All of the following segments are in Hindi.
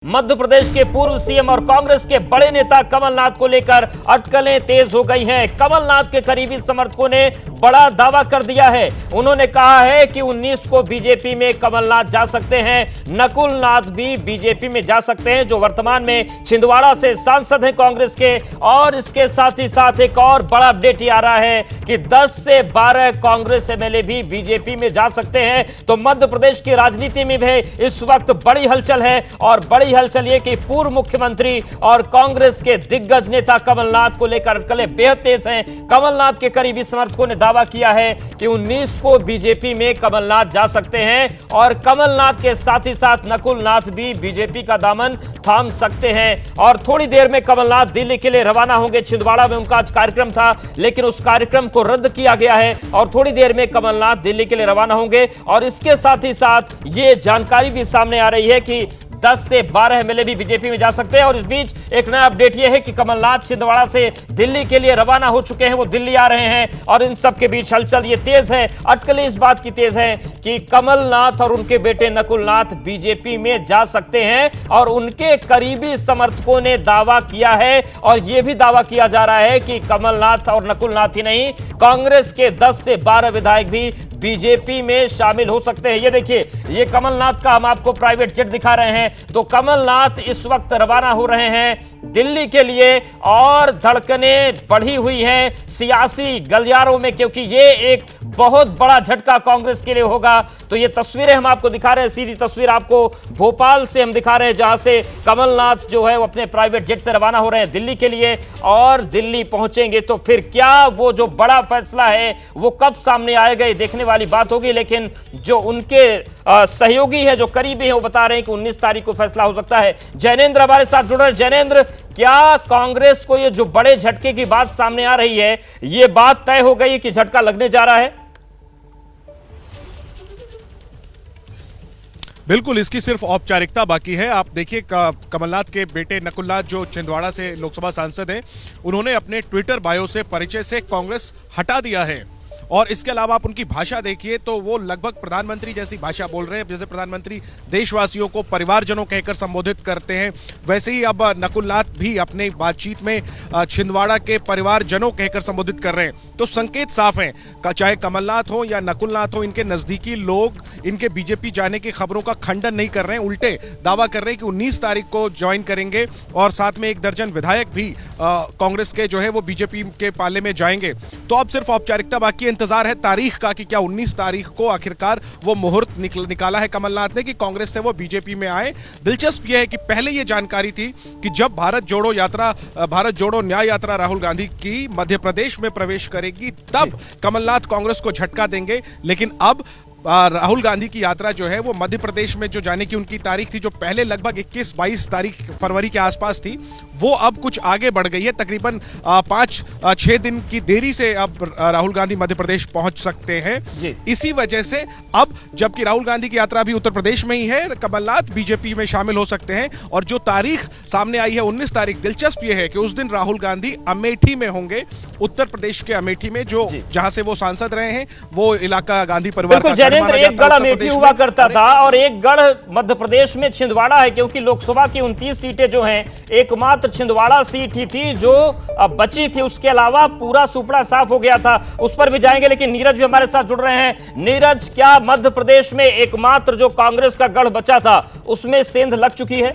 मध्य प्रदेश के पूर्व सीएम और कांग्रेस के बड़े नेता कमलनाथ को लेकर अटकलें तेज हो गई हैं। कमलनाथ के करीबी समर्थकों ने बड़ा दावा कर दिया है। उन्होंने कहा है कि 19 को बीजेपी में कमलनाथ जा सकते हैं, नकुल नाथ भी बीजेपी में जा सकते हैं, जो वर्तमान में छिंदवाड़ा से सांसद हैं कांग्रेस के। और इसके साथ ही साथ एक और बड़ा अपडेट आ रहा है कि 10 से 12 कांग्रेस एमएलए भी बीजेपी में जा सकते हैं। तो मध्य प्रदेश की राजनीति में भी इस वक्त बड़ी हलचल है और बड़ी हलचल ये कि पूर्व मुख्यमंत्री और कांग्रेस के दिग्गज नेता कमलनाथ को लेकर अटकलें बेहद तेज हैं। कमलनाथ के करीबी समर्थकों ने दावा किया है कि 19 को बीजेपी में कमलनाथ जा सकते हैं और कमलनाथ के साथ ही साथ नकुल नाथ भी बीजेपी का दामन थाम सकते हैं। और थोड़ी देर में कमलनाथ दिल्ली के लिए रवाना होंगे। छिंदवाड़ा में उनका आज कार्यक्रम था, लेकिन उस कार्यक्रम को रद्द किया गया है और थोड़ी देर में कमलनाथ दिल्ली के लिए रवाना होंगे। और इसके साथ ही साथ ये जानकारी भी सामने आ रही है कि 10 से 12 एमएलए भी बीजेपी में जा सकते हैं। और इस बीच एक नया अपडेट यह है कि कमलनाथ छिंदवाड़ा से दिल्ली के लिए रवाना हो चुके हैं, वो दिल्ली आ रहे हैं। और इन सब के बीच हलचल ये तेज है, अटकलें इस बात की तेज है कि कमलनाथ और उनके बेटे नकुल नाथ बीजेपी में जा सकते हैं। और उनके करीबी समर्थकों ने दावा किया है और यह भी दावा किया जा रहा है कि कमलनाथ और नकुल नाथ ही नहीं, कांग्रेस के 10 से 12 विधायक भी बीजेपी में शामिल हो सकते हैं। ये देखिए, ये कमलनाथ का हम आपको प्राइवेट जेट दिखा रहे हैं। तो कमलनाथ इस वक्त रवाना हो रहे हैं दिल्ली के लिए और धड़कनें बढ़ी हुई हैं सियासी गलियारों में, क्योंकि ये एक बहुत बड़ा झटका कांग्रेस के लिए होगा। तो ये तस्वीरें हम आपको दिखा रहे हैं, सीधी तस्वीर आपको भोपाल से हम दिखा रहे हैं, जहां से कमलनाथ जो है वो अपने प्राइवेट जेट से रवाना हो रहे हैं दिल्ली के लिए। और दिल्ली पहुंचेंगे तो फिर क्या वो जो बड़ा फैसला है वो कब सामने आएगा, ये देखने वाली बात होगी। लेकिन जो उनके सहयोगी है, जो करीबी है, वो बता रहे हैं कि 19 तारीख को फैसला हो सकता है। जैनेंद्र हमारे साथ जुड़ रहे हैं। जैनेंद्र, क्या कांग्रेस को ये जो बड़े झटके की बात सामने आ रही है, ये बात तय हो गई कि झटका लगने जा रहा है? बिल्कुल, इसकी सिर्फ औपचारिकता बाकी है। आप देखिए, कमलनाथ के बेटे नकुल नाथ जो छिंदवाड़ा से लोकसभा सांसद हैं, उन्होंने अपने ट्विटर बायो से परिचय से कांग्रेस हटा दिया है। और इसके अलावा आप उनकी भाषा देखिए तो वो लगभग प्रधानमंत्री जैसी भाषा बोल रहे हैं। जैसे प्रधानमंत्री देशवासियों को परिवारजनों कहकर संबोधित करते हैं, वैसे ही अब नकुल नाथ भी अपने बातचीत में छिंदवाड़ा के परिवारजनों कहकर संबोधित कर रहे हैं। तो संकेत साफ हैं, चाहे कमलनाथ हो या नकुल नाथ हो, इनके नजदीकी लोग इनके बीजेपी जाने की खबरों का खंडन नहीं कर रहे हैं, उल्टे दावा कर रहे हैं कि 19 तारीख को ज्वाइन करेंगे और साथ में 1 दर्जन विधायक भी कांग्रेस के जो है वो बीजेपी के पाले में जाएंगे। तो अब सिर्फ औपचारिकता बाकी है, इंतजार है तारीख का कि क्या 19 तारीख को आखिरकार वो मुहूर्त निकाला है कमलनाथ ने कि कांग्रेस से वो बीजेपी में आए। दिलचस्प यह है कि पहले ये जानकारी थी कि जब भारत जोड़ो न्याय यात्रा राहुल गांधी की मध्य प्रदेश में प्रवेश करेगी, तब कमलनाथ कांग्रेस को झटका देंगे। लेकिन अब राहुल गांधी की यात्रा जो है वो मध्य प्रदेश में जो जाने की उनकी तारीख थी, जो पहले लगभग 21-22 तारीख फरवरी के आसपास थी, वो अब कुछ आगे बढ़ गई है। तकरीबन 5-6 दिन की देरी से अब राहुल गांधी मध्य प्रदेश पहुंच सकते हैं। इसी वजह से अब जबकि राहुल गांधी की यात्रा भी उत्तर प्रदेश में ही है, कमलनाथ बीजेपी में शामिल हो सकते हैं। और जो तारीख सामने आई है 19 तारीख, दिलचस्प यह है कि उस दिन राहुल गांधी अमेठी में होंगे, उत्तर प्रदेश के अमेठी में, जो जहां से वो सांसद रहे हैं, वो इलाका गांधी परिवार का एक गढ़ अमेठी हुआ करता था और एक गढ़ मध्य प्रदेश में छिंदवाड़ा है, क्योंकि लोकसभा की 29 सीटें जो हैं, एकमात्र छिंदवाड़ा सीट ही थी जो बची थी। उसके अलावा पूरा सुपड़ा साफ हो गया था। उस पर भी जाएंगे, लेकिन नीरज भी हमारे साथ जुड़ रहे हैं। नीरज, क्या मध्य प्रदेश में एकमात्र जो कांग्रेस का गढ़ बचा था उसमें सेंध लग चुकी है?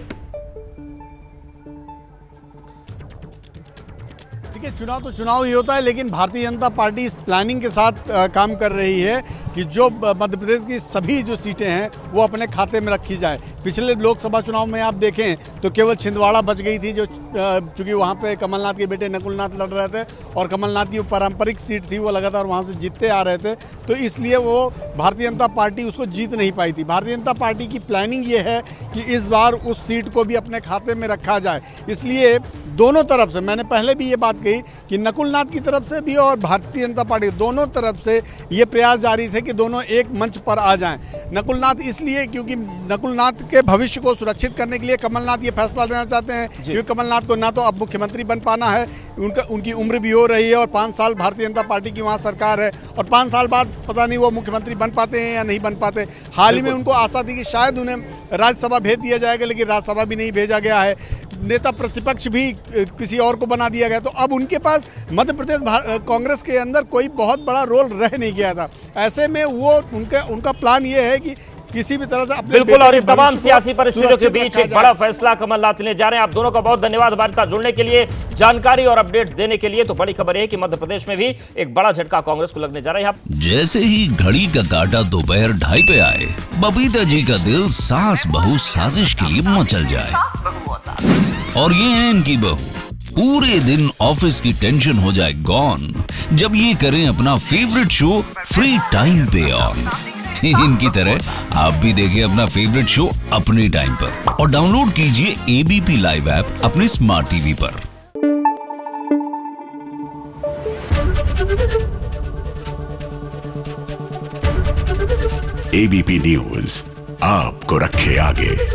चुनाव तो चुनाव ही होता है, लेकिन भारतीय जनता पार्टी इस प्लानिंग के साथ काम कर रही है कि जो मध्य प्रदेश की सभी जो सीटें हैं वो अपने खाते में रखी जाए। पिछले लोकसभा चुनाव में आप देखें तो केवल छिंदवाड़ा बच गई थी, जो चूँकि वहाँ पे कमलनाथ के बेटे नकुल नाथ लड़ रहे थे और कमलनाथ की पारंपरिक सीट थी, वो लगातार वहाँ से जीतते आ रहे थे, तो इसलिए वो भारतीय जनता पार्टी उसको जीत नहीं पाई थी। भारतीय जनता पार्टी की प्लानिंग ये है कि इस बार उस सीट को भी अपने खाते में रखा जाए। इसलिए दोनों तरफ से, मैंने पहले भी ये बात कही कि नकुल नाथ की तरफ से भी और भारतीय जनता पार्टी दोनों तरफ से ये प्रयास जारी थे कि दोनों एक मंच पर आ जाएं। नकुलनाथ इसलिए क्योंकि नकुलनाथ के भविष्य को सुरक्षित करने के लिए कमलनाथ ये फैसला लेना चाहते हैं, क्योंकि कमलनाथ को ना तो अब मुख्यमंत्री बन पाना है, उनकी उम्र भी हो रही है और 5 साल भारतीय जनता पार्टी की वहाँ सरकार है और 5 साल बाद पता नहीं वो मुख्यमंत्री बन पाते हैं या नहीं बन पाते। हाल ही में उनको आशा थी कि शायद उन्हें राज्यसभा भेज दिया जाएगा, लेकिन राज्यसभा भी नहीं भेजा गया है। नेता प्रतिपक्ष भी किसी और को बना दिया गया, तो अब उनके पास मध्य प्रदेश कांग्रेस के अंदर कोई बहुत बड़ा रोल रह नहीं गया था। ऐसे में वो उनका प्लान ये है कि किसी भी तरह से अपने बिल्कुल, और इन तमाम सियासी परिस्थितियों के बीच एक बड़ा फैसला कमलनाथ ले जा रहे हैं। आप दोनों का बहुत धन्यवाद हमारे साथ जुड़ने के लिए, जानकारी और अपडेट्स देने के लिए। तो बड़ी खबर है कि मध्य प्रदेश में भी एक बड़ा झटका कांग्रेस को लगने जा रहा है। जैसे ही घड़ी का काटा दोपहर 2:30 पे आए, बबीता जी का दिल सास बहू साजिश के लिए मचल जाए। और ये है इनकी बहू, पूरे दिन ऑफिस की टेंशन हो जाए गॉन जब ये करें अपना फेवरेट शो फ्री टाइम पे ऑन। इनकी तरह आप भी देखिए अपना फेवरेट शो अपने टाइम पर और डाउनलोड कीजिए एबीपी लाइव ऐप अपने स्मार्ट टीवी पर। एबीपी न्यूज आपको रखे आगे।